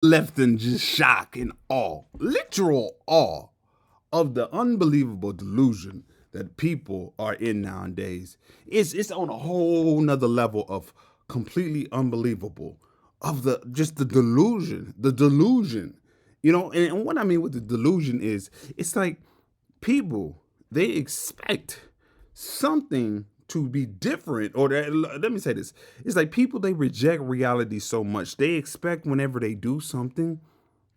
left in just shock and awe, literal awe of the unbelievable delusion that people are in nowadays. It's on a whole nother level of completely unbelievable of the just the delusion. And what I mean with the delusion is it's like people they expect something to be different let me say this, it's like people they reject reality so much they expect whenever they do something,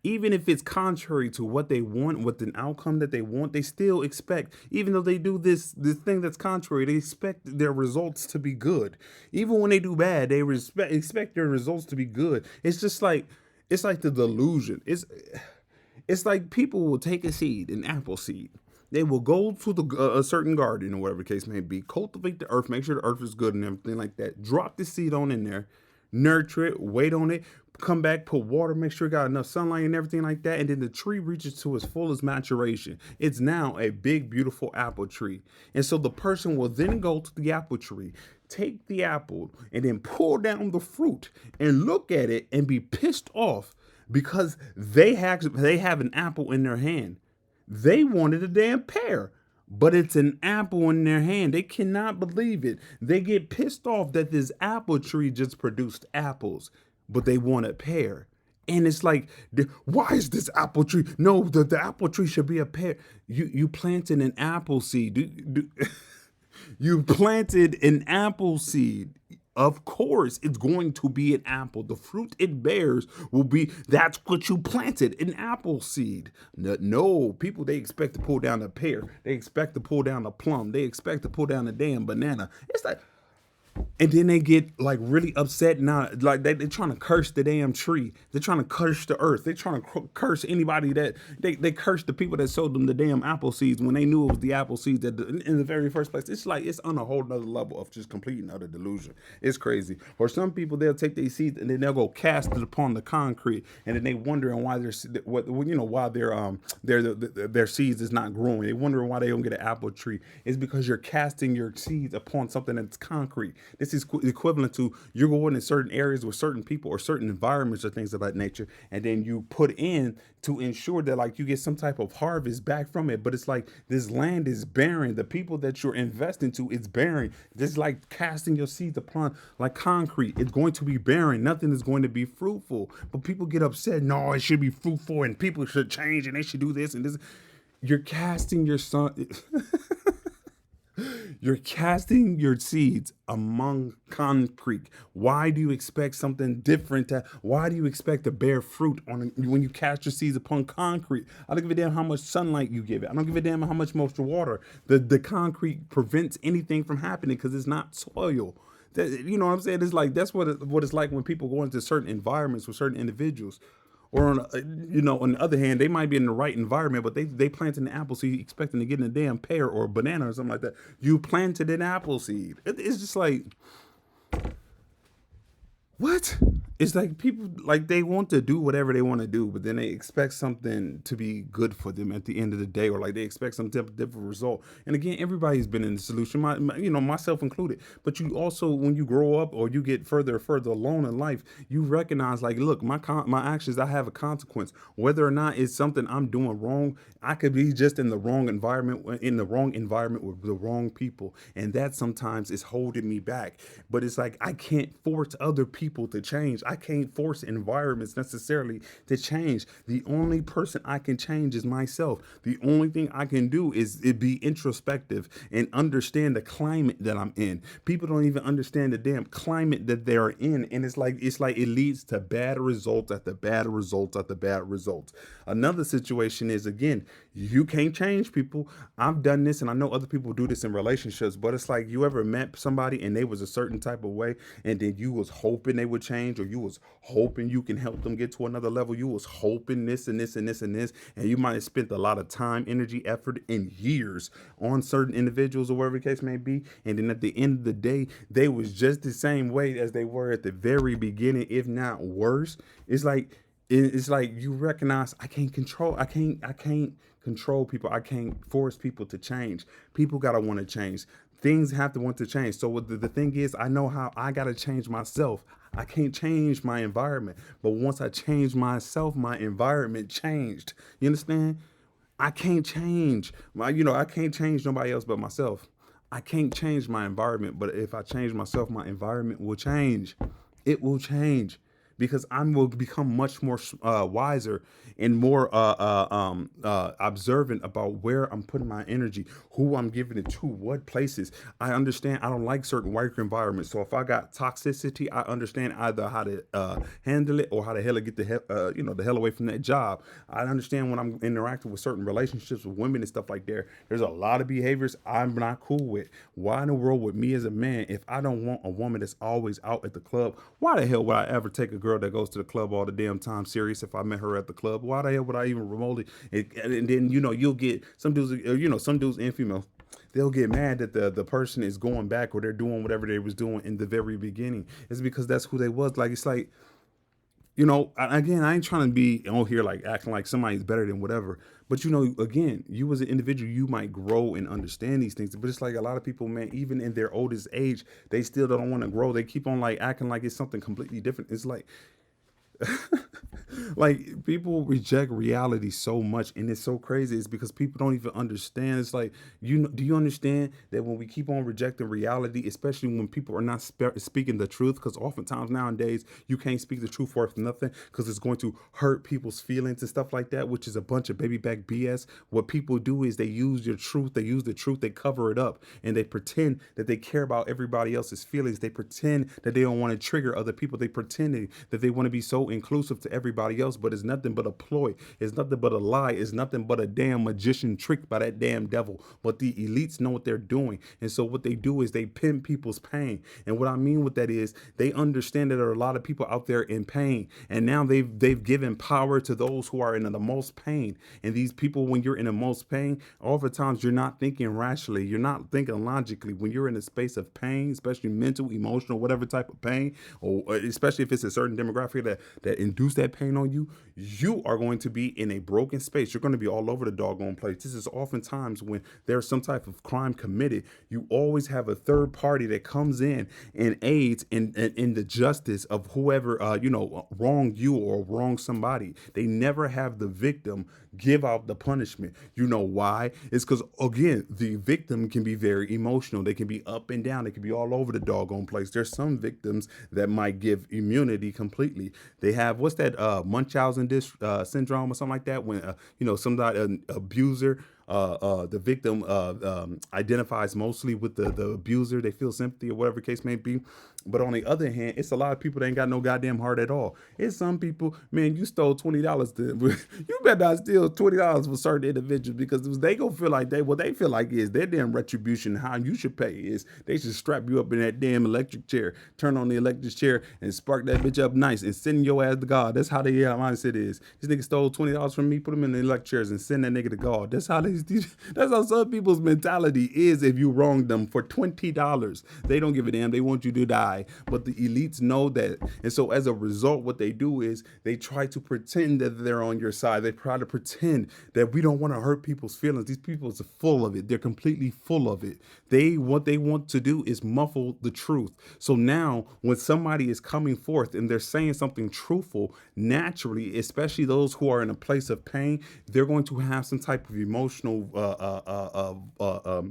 even if it's contrary to what they want, with an outcome that they want, they still expect, even though they do this thing that's contrary, they expect their results to be good. Even when they do bad, they expect their results to be good. It's like the delusion. It's like people will take a seed, an apple seed. They will go to a certain garden or whatever the case may be, cultivate the earth, make sure the earth is good and everything like that. Drop the seed on in there, nurture it, wait on it, come back, put water, make sure it got enough sunlight and everything like that. And then the tree reaches to its fullest maturation. It's now a big, beautiful apple tree. And so the person will then go to the apple tree, take the apple, and then pull down the fruit and look at it and be pissed off because they have an apple in their hand. They wanted a damn pear, but it's an apple in their hand. They cannot believe it. They get pissed off that this apple tree just produced apples, but they want a pear. And it's like, why is this apple tree? No, the apple tree should be a pear. You planted an apple seed. You planted an apple seed. Of course, it's going to be an apple. The fruit it bears will be that's what you planted, an apple seed. No, people they expect to pull down a pear. They expect to pull down a plum. They expect to pull down a damn banana. It's like, and then they get like really upset now, like they're trying to curse the damn tree. They're trying to curse the earth. They're trying to curse anybody that they curse the people that sold them the damn apple seeds when they knew it was the apple seeds that in the very first place. It's like it's on a whole nother level of just complete and utter delusion. It's crazy. For some people, they'll take their seeds and then they'll go cast it upon the concrete, and then they wondering why why their seeds is not growing. They wondering why they don't get an apple tree. It's because you're casting your seeds upon something that's concrete. This is equivalent to you're going in certain areas with certain people or certain environments or things of that nature, and then you put in to ensure that like you get some type of harvest back from it. But it's like this land is barren. The people that you're investing to, it's barren. This is like casting your seeds upon like concrete. It's going to be barren. Nothing is going to be fruitful. But people get upset. No, it should be fruitful, and people should change, and they should do this and this. You're casting your son. You're casting your seeds among concrete. Why do you expect something different? Why do you expect to bear fruit when you cast your seeds upon concrete? I don't give a damn how much sunlight you give it. I don't give a damn how much moisture water. The concrete prevents anything from happening because it's not soil. You know what I'm saying? It's like that's what it's like when people go into certain environments with certain individuals. Or on the other hand, they might be in the right environment, but they planted an apple seed expecting to get in a damn pear or a banana or something like that. You planted an apple seed. It's just like what? It's like people like they want to do whatever they want to do, but then they expect something to be good for them at the end of the day, or like they expect some different result. And again, everybody's been in the solution, myself included. But you also, when you grow up or you get further and further along in life, you recognize like, look, my actions, I have a consequence. Whether or not it's something I'm doing wrong, I could be just in the wrong environment with the wrong people, and that sometimes is holding me back. But it's like I can't force other people to change. I can't force environments necessarily to change. The only person I can change is myself. The only thing I can do is be introspective and understand the climate that I'm in. People don't even understand the damn climate that they're in, and it's like it leads to bad results after bad results after bad results. Another situation is, again, you can't change people. I've done this, and I know other people do this in relationships, but it's like, you ever met somebody and they was a certain type of way, and then you was hoping they would change, or you was hoping you can help them get to another level. You was hoping this and this and this and this, and you might have spent a lot of time, energy, effort, and years on certain individuals or whatever the case may be, and then at the end of the day, they was just the same way as they were at the very beginning, if not worse. It's like you recognize I can't control people. I can't force people to change. People gotta want to change. Things have to want to change. So what the thing is, I know how I gotta change myself. I can't change my environment. But once I changed myself, my environment changed. You understand? I can't change I can't change nobody else but myself. I can't change my environment, but if I change myself, my environment will change. It will change because I will become much more wiser and more observant about where I'm putting my energy, who I'm giving it to, what places. I understand I don't like certain work environments. So if I got toxicity, I understand either how to handle it or how the hell to get the hell away from that job. I understand when I'm interacting with certain relationships with women and stuff like that. There's a lot of behaviors I'm not cool with. Why in the world would me as a man, if I don't want a woman that's always out at the club, why the hell would I ever take a girl that goes to the club all the damn time serious if I met her at the club? Why the hell would I even remotely? And then you'll get some dudes, some dudes and females. They'll get mad that the person is going back or they're doing whatever they was doing in the very beginning. It's because that's who they was. Like it's like again, I ain't trying to be on here like acting like somebody's better than whatever. But again, you as an individual, you might grow and understand these things. But it's like a lot of people, man, even in their oldest age, they still don't want to grow. They keep on like acting like it's something completely different. It's like people reject reality so much, and it's so crazy. It's because people don't even understand. It's like do you understand that when we keep on rejecting reality, especially when people are not speaking the truth, because oftentimes nowadays you can't speak the truth worth nothing because it's going to hurt people's feelings and stuff like that, which is a bunch of baby back BS. What people do is they use your truth, they use the truth, they cover it up, and they pretend that they care about everybody else's feelings. They pretend that they don't want to trigger other people. They pretend that they want to be so inclusive to everybody else, but it's nothing but a ploy. It's nothing but a lie. It's nothing but a damn magician trick by that damn devil. But the elites know what they're doing. And so what they do is they pin people's pain. And what I mean with that is they understand that there are a lot of people out there in pain. And now they've given power to those who are in the most pain. And these people, when you're in the most pain, oftentimes you're not thinking rationally. You're not thinking logically. When you're in a space of pain, especially mental, emotional, whatever type of pain, or especially if it's a certain demographic that induce that pain on you, you are going to be in a broken space. You're going to be all over the doggone place. This is oftentimes when there's some type of crime committed, you always have a third party that comes in and aids in the justice of whoever wronged you or wronged somebody. They never have the victim give out the punishment. You know why? It's because, again, the victim can be very emotional. They can be up and down. They can be all over the doggone place. There's some victims that might give immunity completely. They have, what's that, Munchausen syndrome or something like that, when somebody, an abuser, the victim identifies mostly with the abuser. They feel sympathy or whatever the case may be. But on the other hand, it's a lot of people that ain't got no goddamn heart at all. It's some people, man, you stole $20. You better not steal $20 for certain individuals, because they gonna feel like what they feel like is their damn retribution. How you should pay is they should strap you up in that damn electric chair, turn on the electric chair, and spark that bitch up nice and send your ass to God. That's how they mindset is. This nigga stole $20 from me, put him in the electric chairs, and send that nigga to God. That's how that's how some people's mentality is. If you wrong them for $20, they don't give a damn. They want you to die. But the elites know that. And so as a result, what they do is they try to pretend that they're on your side. They try to pretend that we don't want to hurt people's feelings. These people are full of it. They're completely full of it. What they want to do is muffle the truth. So now when somebody is coming forth and they're saying something truthful, naturally, especially those who are in a place of pain, they're going to have some type of emotional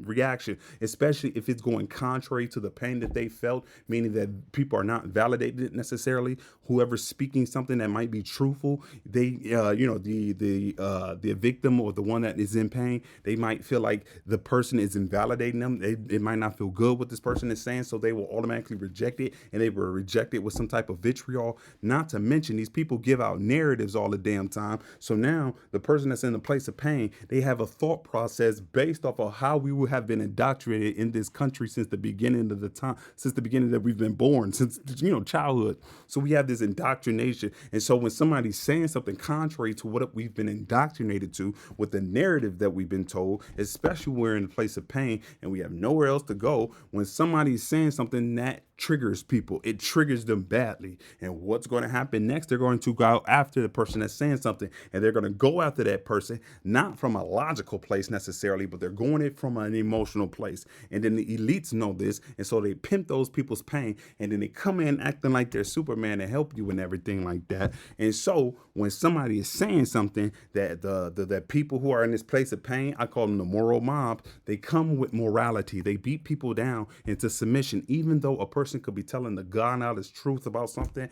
reaction, especially if it's going contrary to the pain that they felt, meaning that people are not validated necessarily. Whoever's speaking something that might be truthful, they, the victim or the one that is in pain, they might feel like the person is invalidating them. They might not feel good what this person is saying, so they will automatically reject it, and they will reject it with some type of vitriol. Not to mention, these people give out narratives all the damn time. So now the person that's in a place of pain, they have a thought process based off of how we would have been indoctrinated in this country since the beginning of the time, since the beginning that we've been born, since childhood. So we have this indoctrination. And so when somebody's saying something contrary to what we've been indoctrinated to, with the narrative that we've been told, especially when we're in a place of pain and we have nowhere else to go, when somebody's saying something that triggers people. It triggers them badly. And what's going to happen next? They're going to go after the person that's saying something, and they're going to go after that person, not from a logical place necessarily, but they're going it from an emotional place. And then the elites know this, and so they pimp those people's pain, and then they come in acting like they're Superman to help you and everything like that. And so when somebody is saying something that the people who are in this place of pain, I call them the moral mob, they come with morality. They beat people down into submission, even though a person could be telling the God honest truth about something.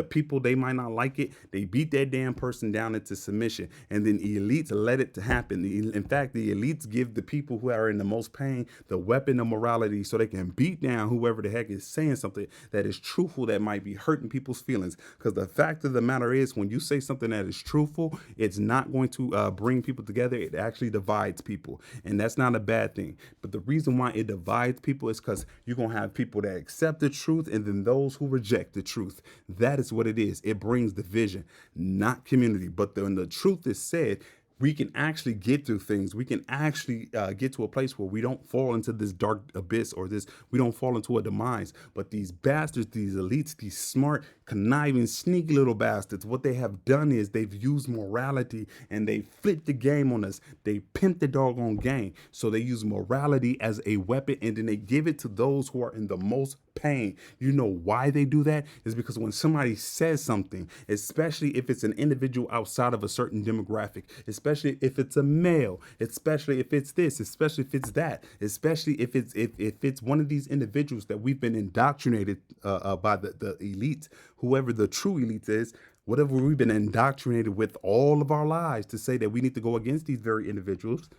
People, they might not like it. They beat that damn person down into submission, and then elites let it to happen. In fact, the elites give the people who are in the most pain the weapon of morality, so they can beat down whoever the heck is saying something that is truthful that might be hurting people's feelings. Because the fact of the matter is, when you say something that is truthful, it's not going to bring people together. It actually divides people, and that's not a bad thing. But the reason why it divides people is because you're going to have people that accept the truth and then those who reject the truth. That is what it is. It brings division, not community. But when the truth is said, we can actually get through things. We can actually get to a place where we don't fall into this dark abyss, or we don't fall into a demise. But these bastards, these elites, these smart, conniving, sneaky little bastards, what they have done is they've used morality and they flipped the game on us. They pimped the doggone game. So they use morality as a weapon, and then they give it to those who are in the most pain. You know why they do that? Is because when somebody says something, especially if it's an individual outside of a certain demographic, especially if it's a male, especially if it's this, especially if it's that, especially if it's one of these individuals that we've been indoctrinated by the elite, whoever the true elite is, whatever we've been indoctrinated with all of our lives to say that we need to go against these very individuals.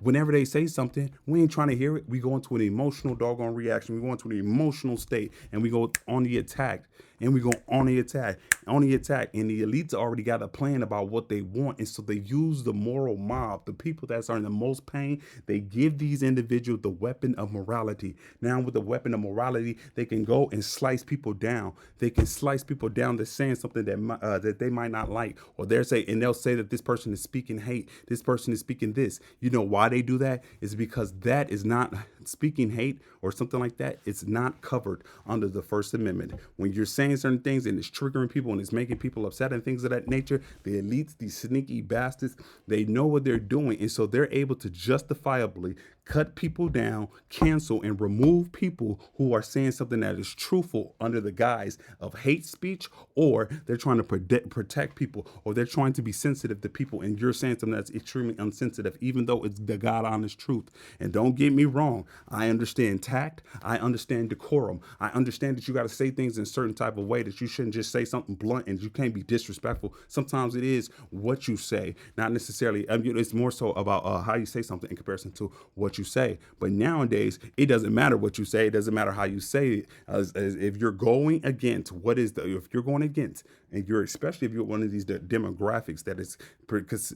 Whenever they say something, we ain't trying to hear it. We go into an emotional doggone reaction. We go into an emotional state, and we go on the attack. And we go on the attack. And the elites already got a plan about what they want. And so they use the moral mob, the people that are in the most pain. They give these individuals the weapon of morality. Now with the weapon of morality, they can go and slice people down. They can slice people down to saying something that they might not like. Or they'll say that this person is speaking hate. This person is speaking this. You know why they do that? Is because that is not speaking hate or something like that. It's not covered under the First Amendment. When you're saying certain things and it's triggering people and it's making people upset and things of that nature, the elites, these sneaky bastards, they know what they're doing, and so they're able to justifiably cut people down, cancel, and remove people who are saying something that is truthful under the guise of hate speech, or they're trying to protect people, or they're trying to be sensitive to people, and you're saying something that's extremely unsensitive, even though it's the God honest truth. And don't get me wrong, I understand tact, I understand decorum, I understand that you got to say things in a certain type of way, that you shouldn't just say something blunt and you can't be disrespectful. Sometimes it is what you say, not necessarily, it's more so about how you say something in comparison to what you say. But nowadays, it doesn't matter what you say. It doesn't matter how you say it. As if you're going against if you're going against, and especially if you're one of these demographics that is, because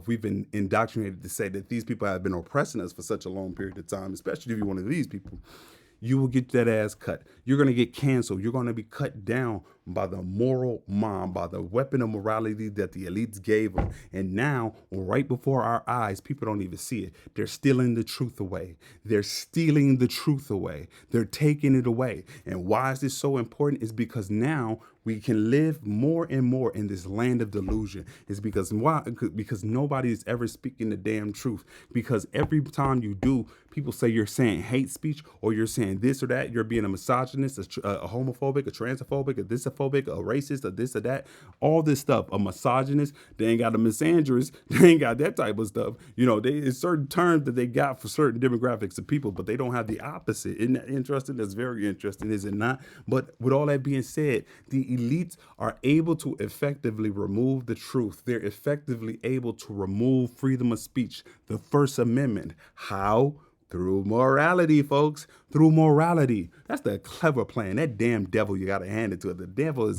we've been indoctrinated to say that these people have been oppressing us for such a long period of time, especially if you're one of these people, you will get that ass cut. You're going to get canceled. You're going to be cut down by the moral mob, by the weapon of morality that the elites gave them. And now, right before our eyes, people don't even see it. They're stealing the truth away. They're stealing the truth away. They're taking it away. And why is this so important? Is because now we can live more and more in this land of delusion. It's because why? Because nobody is ever speaking the damn truth. Because every time you do, people say you're saying hate speech, or you're saying this or that. You're being a misogynist, a homophobic, a transphobic, a dysphobic, a racist, a this or that. All this stuff. A misogynist, they ain't got a misandrist. They ain't got that type of stuff. It's certain terms that they got for certain demographics of people, but they don't have the opposite. Isn't that interesting? That's very interesting, is it not? But with all that being said, the elites are able to effectively remove the truth. They're effectively able to remove freedom of speech, the First Amendment. How? Through morality, folks. Through morality. That's the clever plan. That damn devil, you got to hand it to it. The devil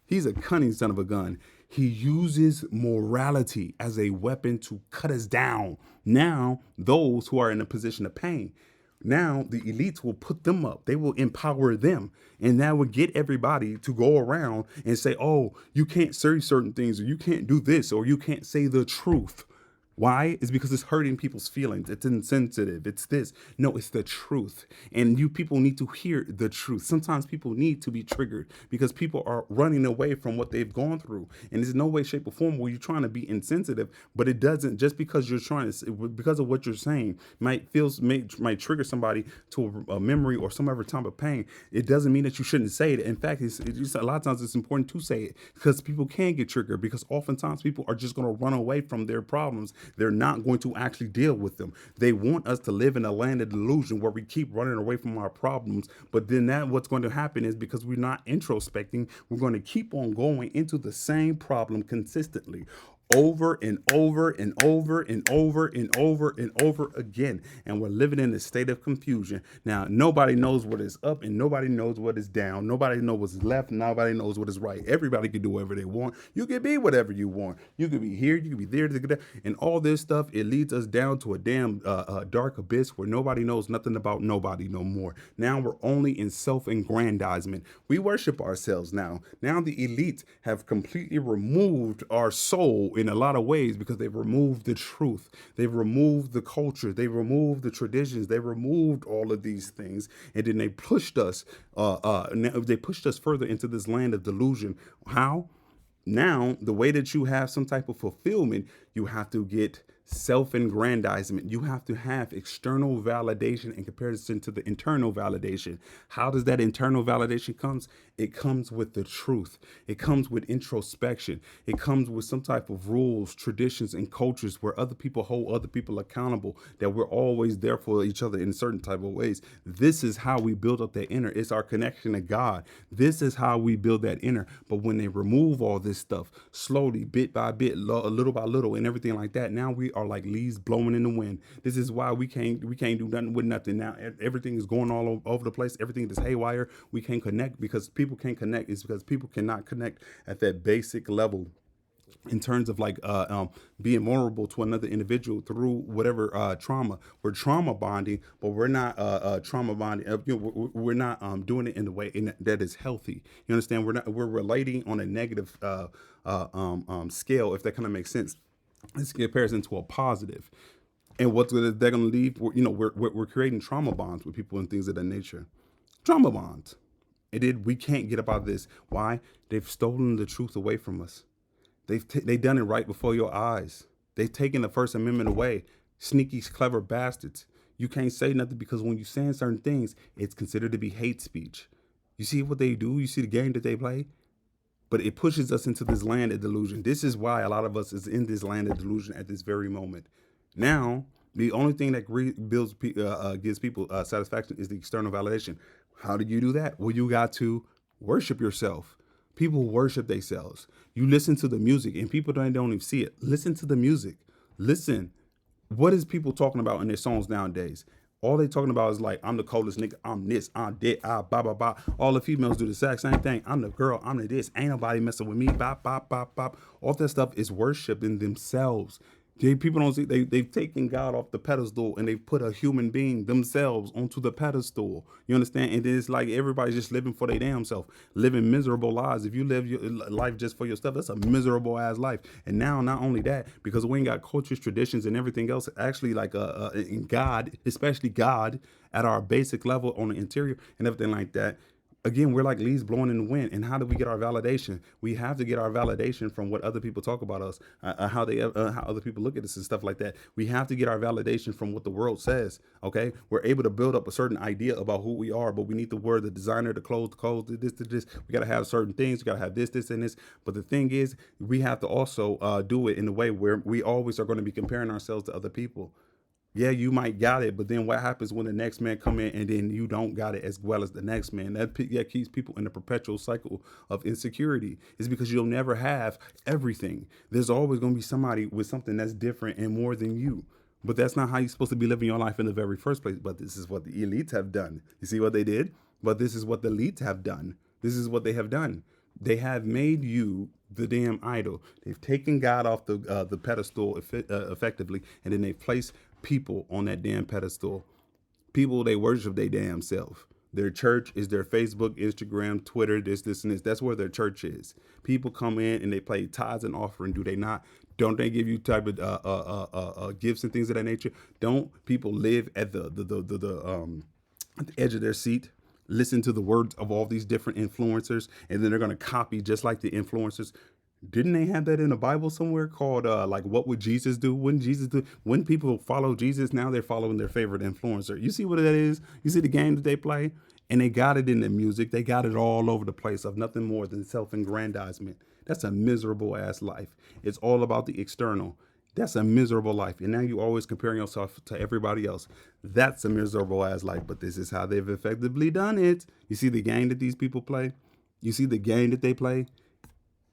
he's a cunning son of a gun. He uses morality as a weapon to cut us down. Now, those who are in a position of pain, now the elites will put them up. They will empower them. And that will get everybody to go around and say, oh, you can't say certain things, or you can't do this, or you can't say the truth. Why? It's because it's hurting people's feelings. It's insensitive. It's this. No, it's the truth. And you people need to hear the truth. Sometimes people need to be triggered because people are running away from what they've gone through. And there's no way, shape, or form where you're trying to be insensitive, but it doesn't, just because you're trying to, because of what you're saying, might trigger somebody to a memory or some other time of pain. It doesn't mean that you shouldn't say it. In fact, it's a lot of times it's important to say it because people can get triggered, because oftentimes people are just going to run away from their problems. They're not going to actually deal with them. They want us to live in a land of delusion where we keep running away from our problems. But then what's going to happen is, because we're not introspecting, we're going to keep on going into the same problem consistently, over and over and over and over and over and over again. And we're living in a state of confusion. Now, nobody knows what is up and nobody knows what is down. Nobody knows what's left. Nobody knows what is right. Everybody can do whatever they want. You can be whatever you want. You can be here. You can be there. And all this stuff, it leads us down to a damn dark abyss where nobody knows nothing about nobody no more. Now we're only in self-aggrandizement. We worship ourselves now. Now the elites have completely removed our soul in a lot of ways, because they've removed the truth, they've removed the culture, they removed the traditions, they removed all of these things, and then they pushed us further into this land of delusion. How? Now, the way that you have some type of fulfillment, you have to get self-aggrandizement. You have to have external validation in comparison to the internal validation. How does that internal validation comes? It comes with the truth. It comes with introspection. It comes with some type of rules, traditions, and cultures where other people hold other people accountable, that we're always there for each other in certain type of ways. This is how we build up that inner. It's our connection to God. This is how we build that inner. But when they remove all this stuff slowly, bit by bit, little by little, and everything like that, now we are like leaves blowing in the wind. This is why we can't do nothing with nothing. Now everything is going all over the place. Everything is haywire. We can't connect because people can't connect. It's because people cannot connect at that basic level in terms of like being vulnerable to another individual through whatever trauma. We're trauma bonding, but we're not trauma bonding. We're not doing it in the way that is healthy. You understand? We're relating on a negative scale, if that kind of makes sense. This comparison to a positive. And what they're going to leave, we're creating trauma bonds with people and things of that nature. Trauma bonds. We can't get about this. Why? They've stolen the truth away from us. They've done it right before your eyes. They've taken the First Amendment away. Sneaky, clever bastards. You can't say nothing because when you saying certain things, it's considered to be hate speech. You see what they do? You see the game that they play? But it pushes us into this land of delusion. This is why a lot of us is in this land of delusion at this very moment. Now, the only thing that gives people satisfaction is the external validation. How do you do that? Well, you got to worship yourself. People worship themselves. You listen to the music, and people don't even see it. Listen to the music. Listen. What is people talking about in their songs nowadays? All they talking about is like, I'm the coldest nigga, I'm this, I'm that, blah, blah, blah. All the females do the exact same thing. I'm the girl, I'm the this, ain't nobody messing with me, bop, bop, bop, bop. All that stuff is worshiping themselves. People don't see, they've taken God off the pedestal and they've put a human being themselves onto the pedestal. You understand? And then it's like everybody's just living for their damn self, living miserable lives. If you live your life just for yourself, that's a miserable ass life. And now, not only that, because we ain't got cultures, traditions, and everything else, actually like in God, especially God, at our basic level on the interior and everything like that. Again, we're like leaves blowing in the wind. And how do we get our validation? We have to get our validation from what other people talk about us, how other people look at us and stuff like that. We have to get our validation from what the world says. Okay, we're able to build up a certain idea about who we are, but we need the word, the designer, the clothes, this. We got to have certain things. We got to have this, and this. But the thing is, we have to also do it in a way where we always are going to be comparing ourselves to other people. Yeah, you might got it, but then what happens when the next man come in and then you don't got it as well as the next man? That keeps people in a perpetual cycle of insecurity. It's because you'll never have everything. There's always going to be somebody with something that's different and more than you. But that's not how you're supposed to be living your life in the very first place. But this is what the elites have done. You see what they did? But this is what the elites have done. This is what they have done. They have made you the damn idol. They've taken God off the pedestal effectively, and then they place people on that damn pedestal. People, they worship their damn self. Their church is their Facebook, Instagram, Twitter, this, and this. That's where their church is. People come in and they play tithes and offering. Do they not? Don't they give you type of gifts and things of that nature? Don't people live at the at the edge of their seat, listen to the words of all these different influencers, and then they're going to copy just like the influencers? Didn't they have that in the Bible somewhere called like what would Jesus do? When Jesus do? When people follow Jesus, now they're following their favorite influencer. You see what that is? You see the game that they play? And they got it in the music. They got it all over the place of nothing more than self-aggrandizement. That's a miserable ass life. It's all about the external. That's a miserable life. And now you're always comparing yourself to everybody else. That's a miserable ass life. But this is how they've effectively done it. You see the game that these people play? You see the game that they play?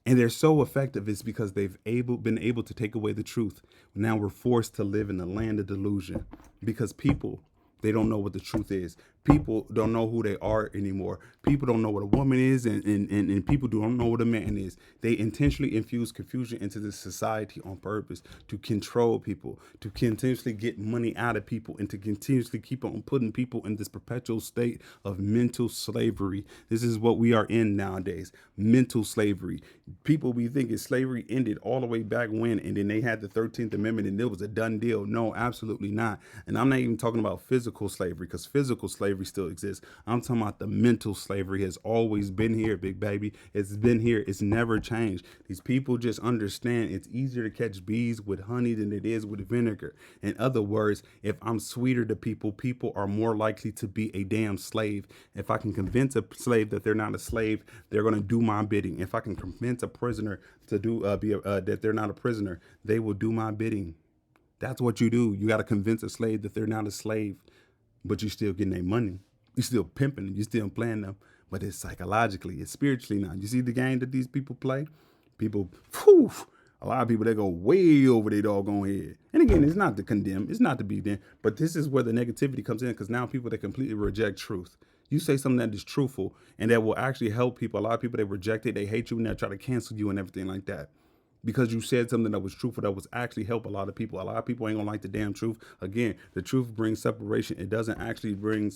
And they're so effective is because been able to take away the truth. Now we're forced to live in the land of delusion because people, they don't know what the truth is. People don't know who they are anymore. People don't know what a woman is, and people don't know what a man is. They intentionally infuse confusion into this society on purpose to control people, to continuously get money out of people, and to continuously keep on putting people in this perpetual state of mental slavery. This is what we are in nowadays, mental slavery. People be thinking slavery ended all the way back when, and then they had the 13th Amendment, and it was a done deal. No, absolutely not. And I'm not even talking about physical slavery, because physical slavery still exists. I'm talking about the mental slavery has always been here, big baby. It's been here. It's never changed. These people just understand it's easier to catch bees with honey than it is with vinegar. In other words, if I'm sweeter to people, people are more likely to be a damn slave. If I can convince a slave that they're not a slave, they're going to do my bidding. If I can convince a prisoner to do that they're not a prisoner, they will do my bidding. That's what you do. You got to convince a slave that they're not a slave, but you're still getting their money. You're still pimping them. You're still playing them. But it's psychologically, it's spiritually now. You see the game that these people play? People, whew, a lot of people, they go way over their doggone head. And again, it's not to condemn. It's not to be there. But this is where the negativity comes in, because now people, they completely reject truth. You say something that is truthful and that will actually help people. A lot of people, they reject it. They hate you and they try to cancel you and everything like that, because you said something that was truthful, that was actually help a lot of people. A lot of people ain't gonna like the damn truth. Again, the truth brings separation. It doesn't actually bring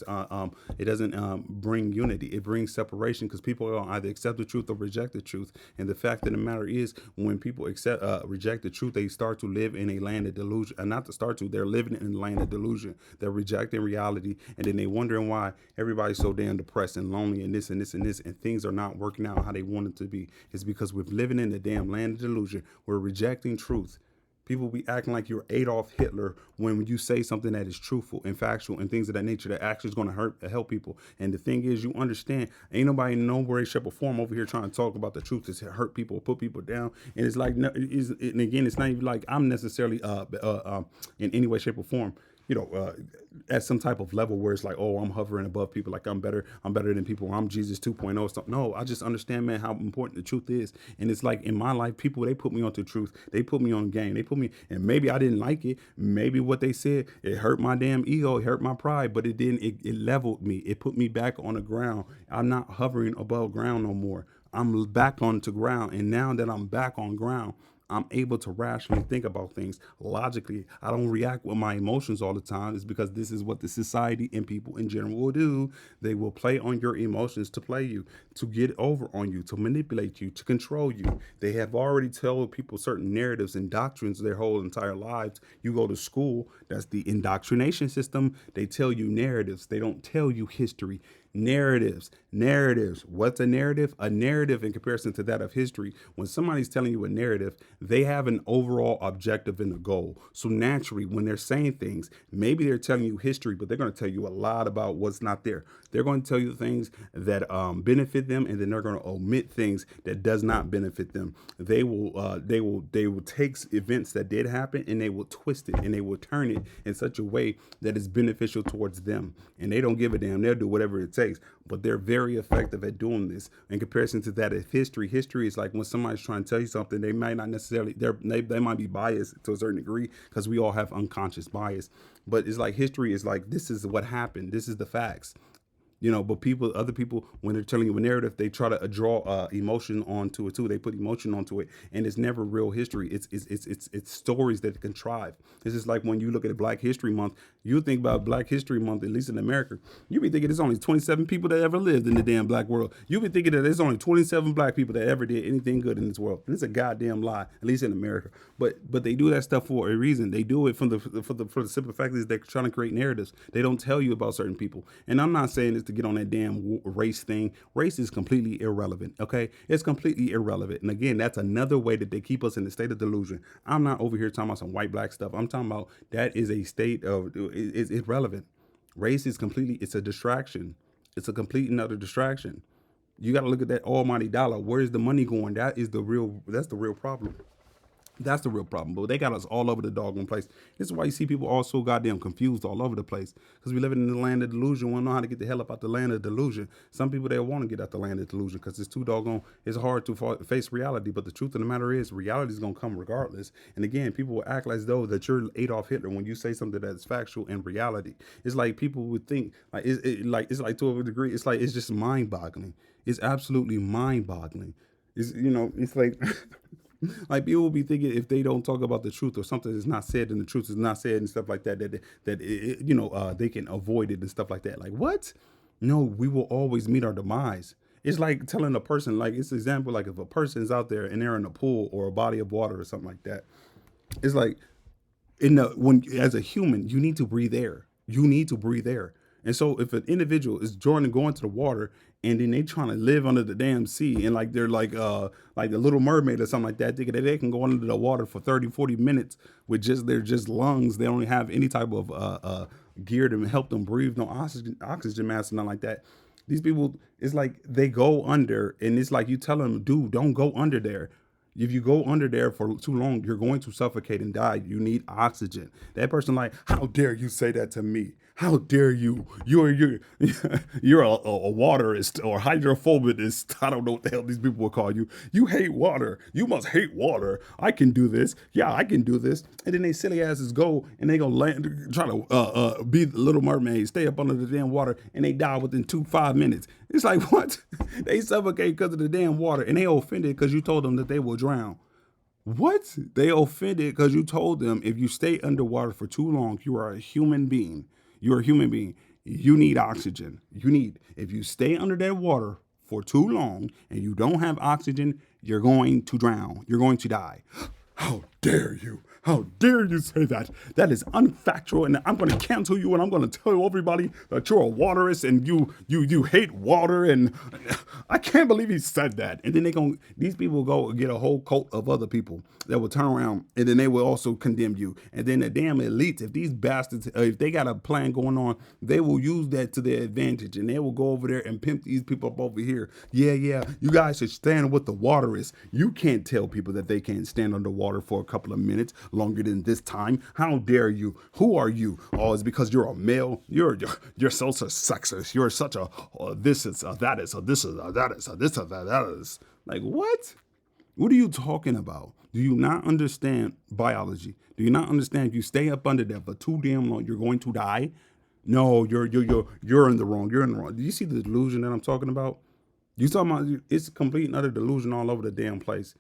unity. It brings separation, because people are gonna either accept the truth or reject the truth. And the fact of the matter is, when people reject the truth, they start to live in a land of delusion. And not to start to, they're living in a land of delusion. They're rejecting reality, and then they wondering why everybody's so damn depressed and lonely and this and this and this, and things are not working out how they want it to be. It's because we're living in the damn land of delusion. We're rejecting truth. People be acting like you're Adolf Hitler when you say something that is truthful and factual and things of that nature that actually is going to help people. And the thing is, you understand, ain't nobody in no way, shape, or form over here trying to talk about the truth to hurt people or put people down. And it's like, and again, it's not even like I'm necessarily in any way, shape, or form, at some type of level where it's like, oh, I'm hovering above people, like I'm better than people, or I'm Jesus 2.0 stuff. No, I just understand, man, how important the truth is. And it's like in my life, people, they put me onto truth. They put me on game. They put me, and maybe I didn't like it. Maybe what they said, it hurt my damn ego, it hurt my pride, but it didn't, it leveled me. It put me back on the ground. I'm not hovering above ground no more. I'm back onto ground. And now that I'm back on ground, I'm able to rationally think about things logically. I don't react with my emotions all the time. It's because this is what the society and people in general will do. They will play on your emotions to play you, to get over on you, to manipulate you, to control you. They have already told people certain narratives and doctrines their whole entire lives. You go to school, that's the indoctrination system. They tell you narratives. They don't tell you history. Narratives. What's a narrative? A narrative, in comparison to that of history, when somebody's telling you a narrative, they have an overall objective and a goal. So naturally, when they're saying things, maybe they're telling you history, but they're going to tell you a lot about what's not there. They're going to tell you things that benefit them, and then they're going to omit things that does not benefit them. They will take events that did happen, and they will twist it, and they will turn it in such a way that is beneficial towards them. And they don't give a damn. They'll do whatever it takes. But they're very effective at doing this. In comparison to that of history is like when somebody's trying to tell you something, they might not necessarily, they might be biased to a certain degree, because we all have unconscious bias. But it's like history is like, this is what happened. This is the facts. But other people, when they're telling you a narrative, they try to draw emotion onto it too. They put emotion onto it, and it's never real history. It's stories that they contrive. It's just like when you look at Black History Month, you think about Black History Month, at least in America, you be thinking there's only 27 people that ever lived in the damn black world. You be thinking that there's only 27 black people that ever did anything good in this world, and it's a goddamn lie, at least in America. But they do that stuff for a reason. They do it for the simple fact is they're trying to create narratives. They don't tell you about certain people. And I'm not saying this to get on that damn race thing. Race is completely irrelevant. Okay, it's completely irrelevant. And again, that's another way that they keep us in the state of delusion. I'm not over here talking about some white black stuff. I'm talking about that is a state of it's irrelevant. Race is completely, it's a distraction. It's a complete and utter distraction. You got to look at that almighty dollar. Where's the money going? That's the real problem. That's the real problem. But they got us all over the doggone place. This is why you see people all so goddamn confused all over the place. Because we live in the land of delusion. We don't know how to get the hell up out the land of delusion. Some people, they want to get out the land of delusion because it's too doggone, it's hard to face reality. But the truth of the matter is, reality is going to come regardless. And again, people will act as though that you're Adolf Hitler when you say something that's factual in reality. It's like people would think, like, it's like to a degree, it's like, it's just mind boggling. It's absolutely mind boggling. It's like, like people will be thinking if they don't talk about the truth or something is not said and the truth is not said and stuff like that, they can avoid it and stuff like that. Like what? No, we will always meet our demise. It's like telling a person, like it's an example, like if a person's out there and they're in a pool or a body of water or something like that, it's like when as a human, you need to breathe air. You need to breathe air. And so if an individual is joining going to the water and then they trying to live under the damn sea and like they're like the Little Mermaid or something like that, thinking that they can go under the water for 30, 40 minutes with just their just lungs. They don't have any type of gear to help them breathe, no oxygen mask, nothing like that. These people, it's like they go under, and it's like you tell them, dude, don't go under there. If you go under there for too long, you're going to suffocate and die. You need oxygen. That person, like, how dare you say that to me? How dare you? You're a waterist or hydrophobist. I don't know what the hell these people will call you. You hate water. You must hate water. I can do this. Yeah, I can do this. And then they silly asses go and they gonna land, try to be the Little Mermaid, stay up under the damn water, and they die within 5 minutes. It's like what? They suffocate because of the damn water, and they offended because you told them that they will drown. What? They offended because you told them if you stay underwater for too long, you are a human being. You're a human being. You need oxygen. If you stay under that water for too long and you don't have oxygen, you're going to drown. You're going to die. How dare you? How dare you say that? That is unfactual, and I'm going to cancel you, and I'm going to tell everybody that you're a waterist and you hate water, and I can't believe he said that. And then these people go get a whole cult of other people that will turn around, and then they will also condemn you. And then the damn elites, if these bastards, if they got a plan going on, they will use that to their advantage, and they will go over there and pimp these people up over here. Yeah, you guys should stand with the waterists. You can't tell people that they can't stand underwater for a couple of minutes longer than this time. How dare you? Who are you? Oh, it's because you're a male. You're so sexist. You're such a this is that is this is that is this is that is. Like what? What are you talking about? Do you not understand biology? Do you not understand if you stay up under there for too damn long, you're going to die? No, you're in the wrong. You're in the wrong. Do you see the delusion that I'm talking about? You talking about it's complete and utter delusion all over the damn place.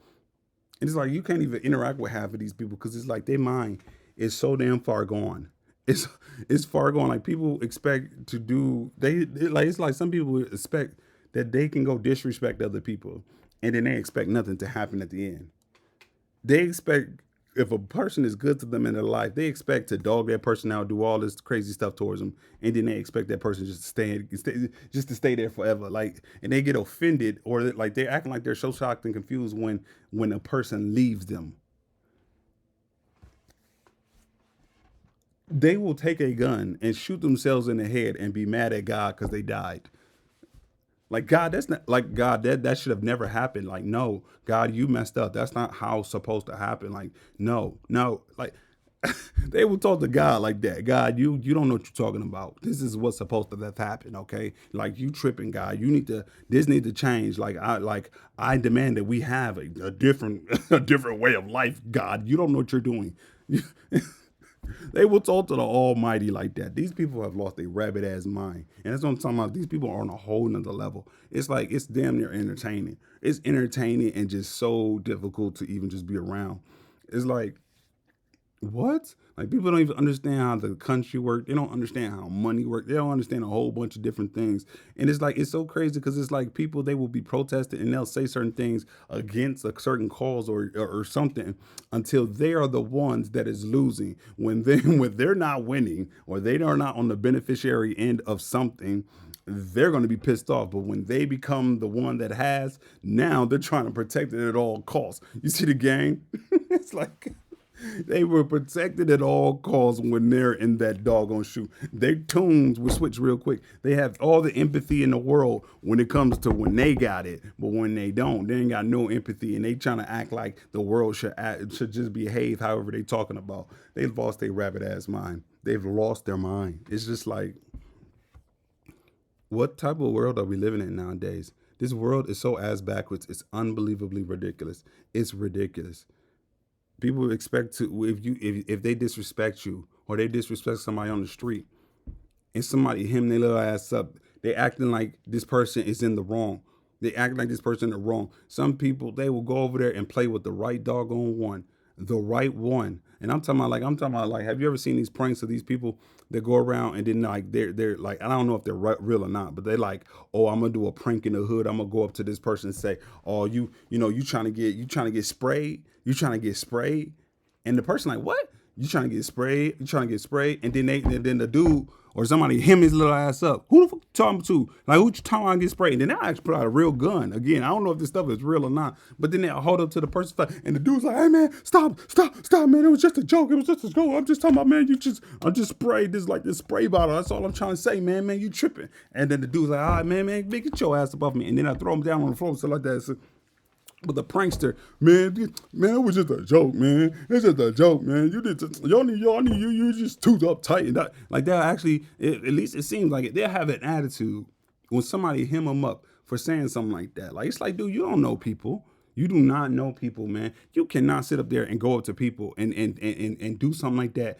And it's like you can't even interact with half of these people because it's like their mind is so damn far gone. It's far gone. Like people expect to do like it's like some people expect that they can go disrespect other people and then they expect nothing to happen at the end. They expect if a person is good to them in their life, they expect to dog that person out, do all this crazy stuff towards them, and then they expect that person just to stay there forever. Like, and they get offended or like they're acting like they're so shocked and confused when a person leaves them. They will take a gun and shoot themselves in the head and be mad at God because they died. Like God, that's not like God. That should have never happened. Like no, God, you messed up. That's not how it's supposed to happen. Like no. Like they will talk to God like that. God, you don't know what you're talking about. This is what's supposed to have happened. Okay, like you tripping, God. This need to change. I demand that we have a different a different way of life. God, you don't know what you're doing. They will talk to the Almighty like that. These people have lost their rabbit ass mind, and that's what I'm talking about. These people are on a whole nother level. It's like it's damn near entertaining. It's entertaining and just so difficult to even just be around. It's like what? Like people don't even understand how the country works. They don't understand how money works. They don't understand a whole bunch of different things. And it's like it's so crazy because it's like people they will be protesting and they'll say certain things against a certain cause or something until they are the ones that is losing. When they when they're not winning or they are not on the beneficiary end of something, they're going to be pissed off. But when they become the one that has, now they're trying to protect it at all costs. You see the game? It's like they were protected at all costs when they're in that doggone shoe. Their tunes will switch real quick. They have all the empathy in the world when it comes to when they got it, but when they don't, they ain't got no empathy, and they trying to act like the world should just behave however they talking about. They've lost their rabbit ass mind. They've lost their mind. It's just like, what type of world are we living in nowadays? This world is so ass backwards. It's unbelievably ridiculous. It's ridiculous. People expect to if they disrespect you or they disrespect somebody on the street and somebody him their little ass up, they acting like this person is in the wrong. They act like this person in the wrong. Some people they will go over there and play with the right doggone one, the right one. And I'm talking about like have you ever seen these pranks of these people that go around and then like they're like I don't know if they're real or not, but they like, oh, I'm gonna do a prank in the hood. I'm gonna go up to this person and say, oh, you trying to get sprayed, you trying to get sprayed, and the person like, what? You trying to get sprayed? You trying to get sprayed? And then the dude or somebody hem his little ass up. Who the fuck you talking to? Like who you talking about get sprayed? And then they'll actually put out a real gun. Again, I don't know if this stuff is real or not. But then they'll hold up to the person and the dude's like, hey man, stop, man. It was just a joke. It was just a joke. I'm just talking about, man, I just sprayed this spray bottle. That's all I'm trying to say, man. Man, you tripping. And then the dude's like, all right, man, get your ass above me. And then I throw him down on the floor and stuff like that. So, but the prankster, man, it was just a joke, man. It's just a joke, man. You just too uptight and that, like that. Actually, at least it seems like it. They'll have an attitude when somebody hem them up for saying something like that. Like it's like, dude, you don't know people. You do not know people, man. You cannot sit up there and go up to people and do something like that,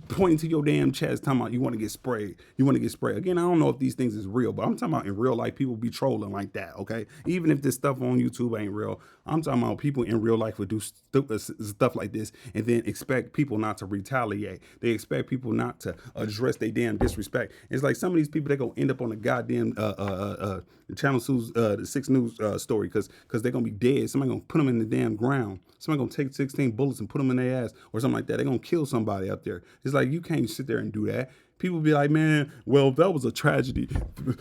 pointing to your damn chest, talking about you want to get sprayed. You want to get sprayed. Again, I don't know if these things is real, but I'm talking about in real life, people be trolling like that, okay? Even if this stuff on YouTube ain't real, I'm talking about people in real life would do stuff like this and then expect people not to retaliate. They expect people not to address their damn disrespect. It's like some of these people, they going to end up on the goddamn Channel 2's the 6 News story because they're going to be dead. Somebody going to put them in the damn ground. Somebody going to take 16 bullets and put them in their ass or something like that. They're going to kill somebody out there. It's like, you can't sit there and do that. People be like, man, well, that was a tragedy.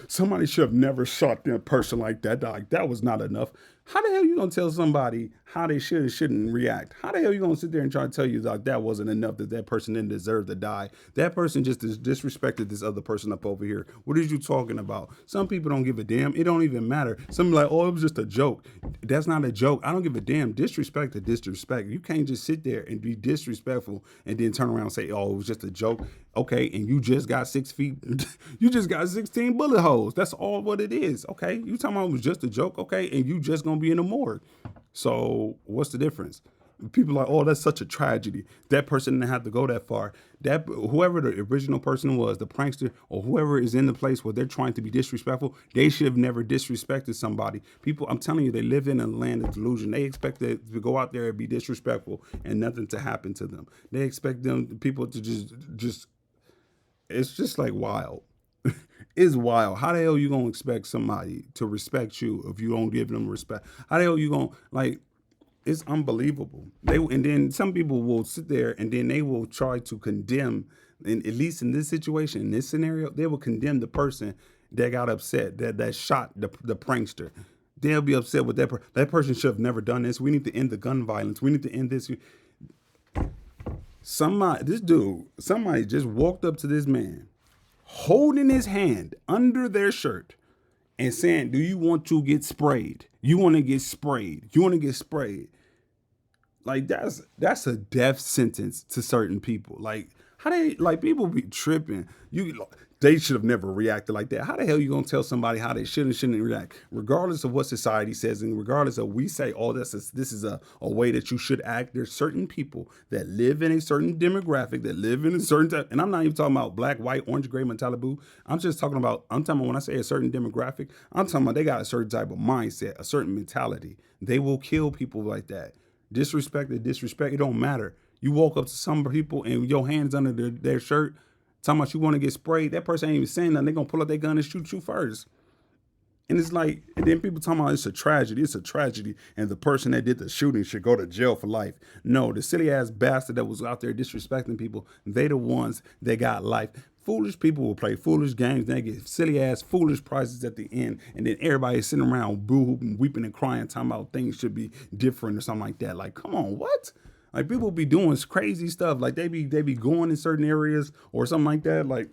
Somebody should have never shot that person like that. Like, that was not enough. How the hell you gonna tell somebody how they should and shouldn't react? How the hell you gonna sit there and try to tell you like that wasn't enough, that person didn't deserve to die? That person just disrespected this other person up over here. What are you talking about? Some people don't give a damn. It don't even matter. Some like, oh, it was just a joke. That's not a joke. I don't give a damn. Disrespect to disrespect. You can't just sit there and be disrespectful and then turn around and say, oh, it was just a joke. Okay, and you just got 6 feet. You just got 16 bullet holes. That's all what it is. Okay, you talking about it was just a joke. Okay, and you just gonna be in the morgue. So what's the difference? People are like, oh, that's such a tragedy. That person didn't have to go that far. That whoever the original person was, the prankster or whoever is in the place where they're trying to be disrespectful, they should have never disrespected somebody. People, I'm telling you, they live in a land of delusion. They expect to go out there and be disrespectful and nothing to happen to them. They expect people to just. It's just like wild. It's wild. How the hell you gonna expect somebody to respect you if you don't give them respect? How the hell you gonna like? It's unbelievable. And then some people will sit there and then they will try to condemn. And at least in this situation, in this scenario, they will condemn the person that got upset, that shot the prankster. They'll be upset with that. That person should have never done this. We need to end the gun violence. We need to end this. Somebody just walked up to this man, holding his hand under their shirt and saying, do you want to get sprayed? You want to get sprayed. You want to get sprayed. Like that's a death sentence to certain people. Like how they like people be tripping. They should have never reacted like that. How the hell you gonna tell somebody how they should and shouldn't react, regardless of what society says, and regardless of we say, oh, this is a way that you should act. There's certain people that live in a certain demographic, that live in a certain type, and I'm not even talking about black, white, orange, gray, Matalibu. I'm talking about when I say a certain demographic, I'm talking about they got a certain type of mindset, a certain mentality. They will kill people like that. Disrespect, it don't matter. You walk up to some people and your hands under their shirt, talking about you want to get sprayed. That person ain't even saying nothing. They gonna pull out their gun and shoot you first. And it's like, and then people talking about it's a tragedy. It's a tragedy, and the person that did the shooting should go to jail for life. No, the silly ass bastard that was out there disrespecting people, they the ones that got life. Foolish people will play foolish games, and they get silly ass foolish prizes at the end, and then everybody's sitting around boo-hooping, weeping and crying, talking about things should be different or something like that. Like, come on, what? Like people be doing crazy stuff. Like they be going in certain areas or something like that. Like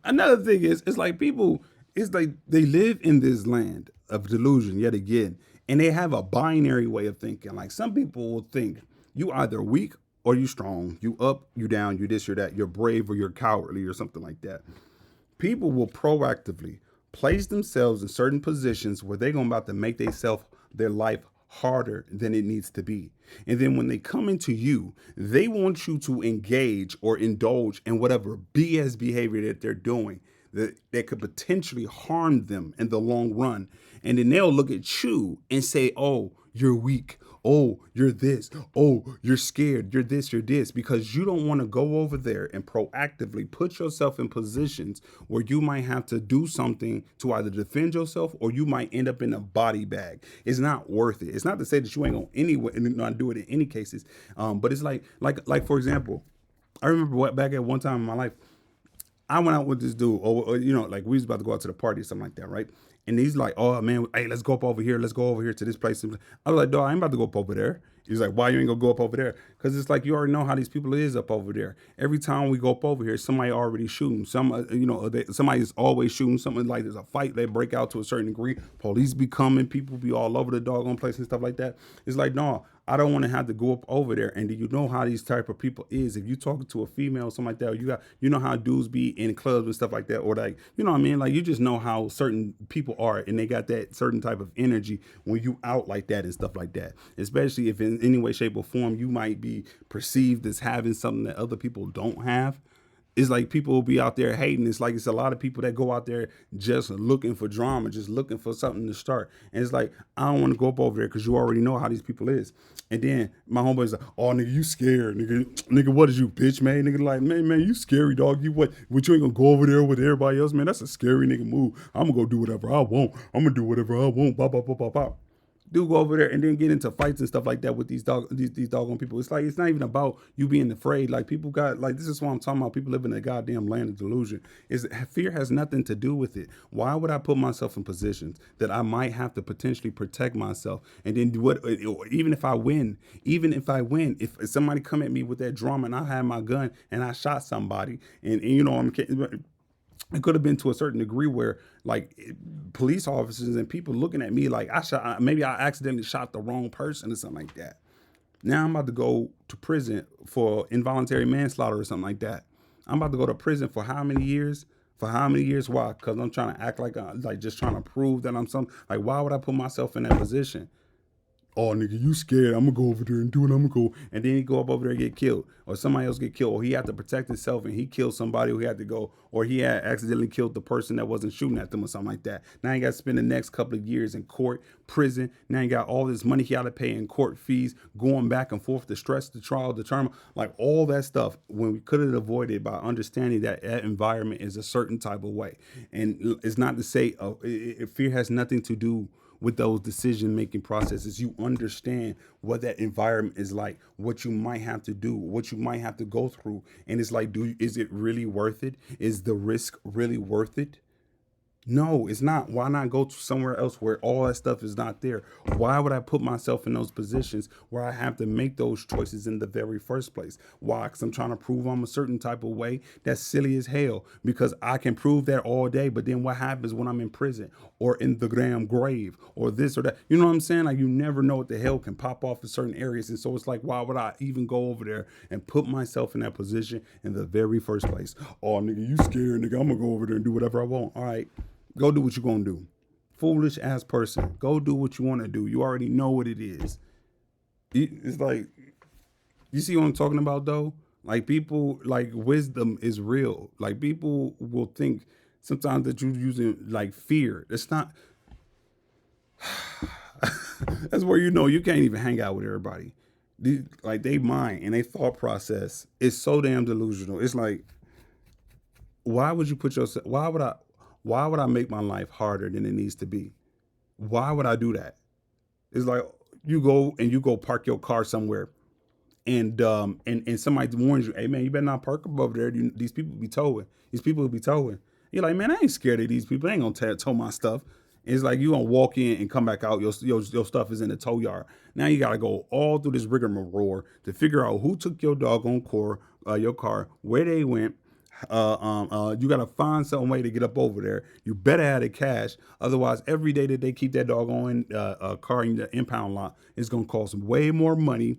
another thing is, it's like people, it's like they live in this land of delusion yet again, and they have a binary way of thinking. Like some people will think you either weak or you strong, you up, you down, you this or that, you're brave or you're cowardly or something like that. People will proactively place themselves in certain positions where they're going about to make their life harder than it needs to be. And then when they come into you, they want you to engage or indulge in whatever BS behavior that they're doing that could potentially harm them in the long run. And then they'll look at you and say, oh, you're weak. Oh, you're this. Oh, you're scared. You're this, you're this. Because you don't want to go over there and proactively put yourself in positions where you might have to do something to either defend yourself or you might end up in a body bag. It's not worth it. It's not to say that you ain't going to anyway and not do it in any cases. But it's like for example, I remember back at one time in my life, I went out with this dude, or like we was about to go out to the party or something like that, right? And he's like, "Oh man, hey, let's go up over here. Let's go over here to this place." I was like, "Dog, I ain't about to go up over there." He's like, "Why you ain't gonna go up over there?" Because it's like you already know how these people is up over there. Every time we go up over here, somebody already shooting. Somebody is always shooting. Something like there's a fight. They break out to a certain degree. Police be coming. People be all over the doggone place and stuff like that. It's like, no, I don't want to have to go up over there. And do you know how these type of people is? If you talking to a female or something like that, or you know how dudes be in clubs and stuff like that, or like, you know what I mean? Like you just know how certain people are, and they got that certain type of energy when you out like that and stuff like that. Especially if in any way, shape, or form you might be perceived as having something that other people don't have. It's like people will be out there hating. It's like it's a lot of people that go out there just looking for drama, just looking for something to start. And it's like, I don't want to go up over there because you already know how these people is. And then my homeboy's like, oh nigga, you scared, nigga, what is you, bitch, man? Nigga, like, man, you scary, dog. You you ain't gonna go over there with everybody else, man? That's a scary nigga move. I'm gonna go do whatever I want. I'm gonna do whatever I want. Bop, bop, bop, bop, bop. Do go over there and then get into fights and stuff like that with these doggone people. It's like it's not even about you being afraid. Like people got like this is what I'm talking about. People live in a goddamn land of delusion. Is fear has nothing to do with it. Why would I put myself in positions that I might have to potentially protect myself? And then what? Even if I win, if somebody come at me with that drama and I had my gun and I shot somebody and it could have been to a certain degree where like police officers and people looking at me like maybe I accidentally shot the wrong person or something like that. Now I'm about to go to prison for involuntary manslaughter or something like that. I'm about to go to prison for how many years? For how many years? Why? Because I'm trying to act like I'm like just trying to prove that I'm some like why would I put myself in that position? Oh nigga, you scared? I'm gonna go over there and do it. I'm gonna go, and then he go up over there and get killed, or somebody else get killed, or he had to protect himself and he killed somebody who had to go, or he had accidentally killed the person that wasn't shooting at them or something like that. Now he got to spend the next couple of years in court, prison. Now he got all this money he got to pay in court fees, going back and forth, the stress, the trial, the term, like all that stuff. When we could have avoided by understanding that that environment is a certain type of way, and it's not to say fear has nothing to do with those decision making processes. You understand what that environment is like, what you might have to do, what you might have to go through, and it's like, is it really worth it? Is the risk really worth it? No, it's not. Why not go to somewhere else where all that stuff is not there? Why would I put myself in those positions where I have to make those choices in the very first place? Why? Because I'm trying to prove I'm a certain type of way. That's silly as hell because I can prove that all day. But then what happens when I'm in prison or in the damn grave or this or that? You know what I'm saying? Like, you never know what the hell can pop off in certain areas. And so it's like, why would I even go over there and put myself in that position in the very first place? Oh, nigga, you scared, nigga. I'm going to go over there and do whatever I want. All right. Go do what you're gonna do. Foolish ass person. Go do what you want to do. You already know what it is. It's like, you see what I'm talking about though? Like, people, like, wisdom is real. Like, people will think sometimes that you're using like fear. It's not. That's where you know you can't even hang out with everybody. Like, they mind and they thought process is so damn delusional. It's like, why would you put yourself? Why would I make my life harder than it needs to be? Why would I do that? It's like, you go park your car somewhere, and somebody warns you, hey man, you better not park up over there. These people be towing. These people will be towing. You're like, man, I ain't scared of these people. I ain't gonna tow my stuff. It's like you gonna walk in and come back out. Your stuff is in the tow yard. Now you gotta go all through this rigmarole to figure out who took your doggone your car, where they went. You gotta find some way to get up over there. You better have the cash, otherwise, every day that they keep that doggone car in the impound lot, it's gonna cost way more money.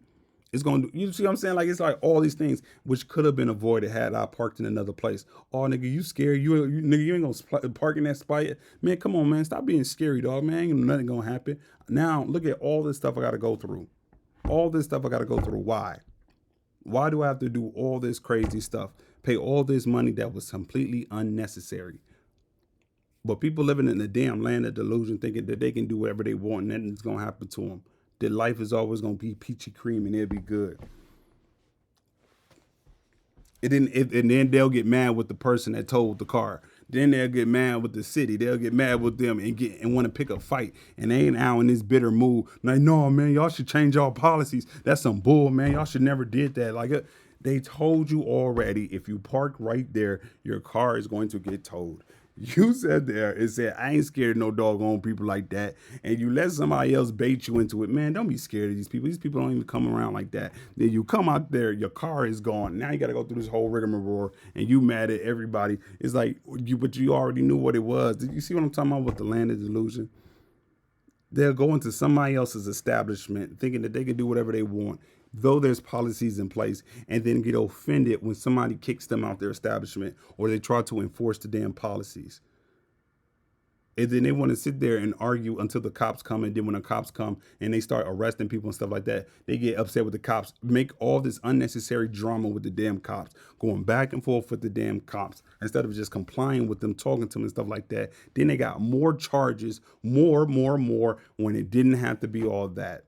It's gonna, you see what I'm saying? Like, it's like all these things which could have been avoided had I parked in another place. Oh, nigga, you scared? Nigga, you ain't gonna park in that spot. Man, come on, man, stop being scary, dog. Man, ain't nothing gonna happen. Now look at all this stuff I gotta go through. All this stuff I gotta go through. Why? Why do I have to do all this crazy stuff? Pay all this money that was completely unnecessary. But people living in the damn land of delusion, thinking that they can do whatever they want and nothing's gonna happen to them. That life is always gonna be peachy cream and it'll be good. And then they'll get mad with the person that towed the car. Then they'll get mad with the city. They'll get mad with them and want to pick a fight. And they ain't out in this bitter mood. Like, no, man, y'all should change y'all policies. That's some bull, man. Y'all should never did that. Like, they told you already. If you park right there, your car is going to get towed. You said there, it said, I ain't scared of no doggone people like that. And you let somebody else bait you into it. Man, don't be scared of these people. These people don't even come around like that. Then you come out there, your car is gone. Now you got to go through this whole rigmarole and you mad at everybody. It's like, but you already knew what it was. Did you see what I'm talking about with the land of delusion? They'll go into somebody else's establishment thinking that they can do whatever they want, though there's policies in place, and then get offended when somebody kicks them out their establishment or they try to enforce the damn policies. And then they want to sit there and argue until the cops come. And then when the cops come and they start arresting people and stuff like that, they get upset with the cops, make all this unnecessary drama with the damn cops, going back and forth with the damn cops instead of just complying with them, talking to them and stuff like that. Then they got more charges, more, when it didn't have to be all that.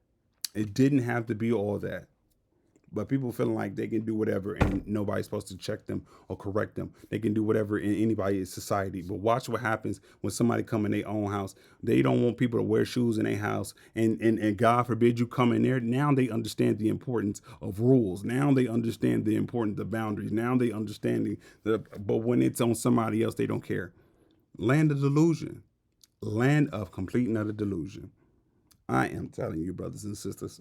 It didn't have to be all that. But people feeling like they can do whatever and nobody's supposed to check them or correct them. They can do whatever in anybody's society. But watch what happens when somebody come in their own house. They don't want people to wear shoes in their house. And God forbid you come in there. Now they understand the importance of rules. Now they understand the importance of boundaries. Now they understand but when it's on somebody else, they don't care. Land of delusion. Land of complete and utter delusion. I am telling you, brothers and sisters.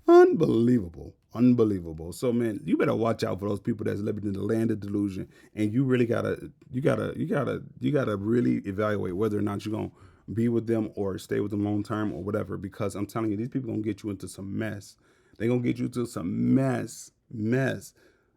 Unbelievable. Unbelievable. So man, you better watch out for those people that's living in the land of delusion. And you really gotta really evaluate whether or not you're gonna be with them or stay with them long term or whatever. Because I'm telling you, these people gonna get you into some mess. They gonna get you into some mess.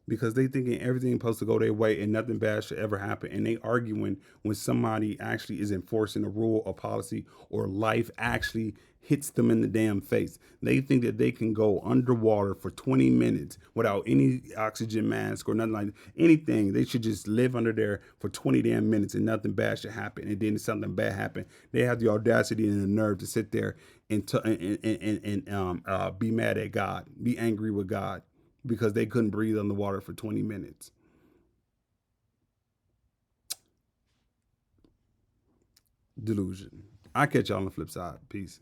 Because they thinking everything supposed to go their way and nothing bad should ever happen. And they arguing when somebody actually is enforcing a rule or policy or life actually hits them in the damn face. They think that they can go underwater for 20 minutes without any oxygen mask or nothing like anything. They should just live under there for 20 damn minutes and nothing bad should happen. And then something bad happen, they have the audacity and the nerve to sit there and be mad at God, be angry with God because they couldn't breathe underwater for 20 minutes. Delusion. I catch y'all on the flip side. Peace.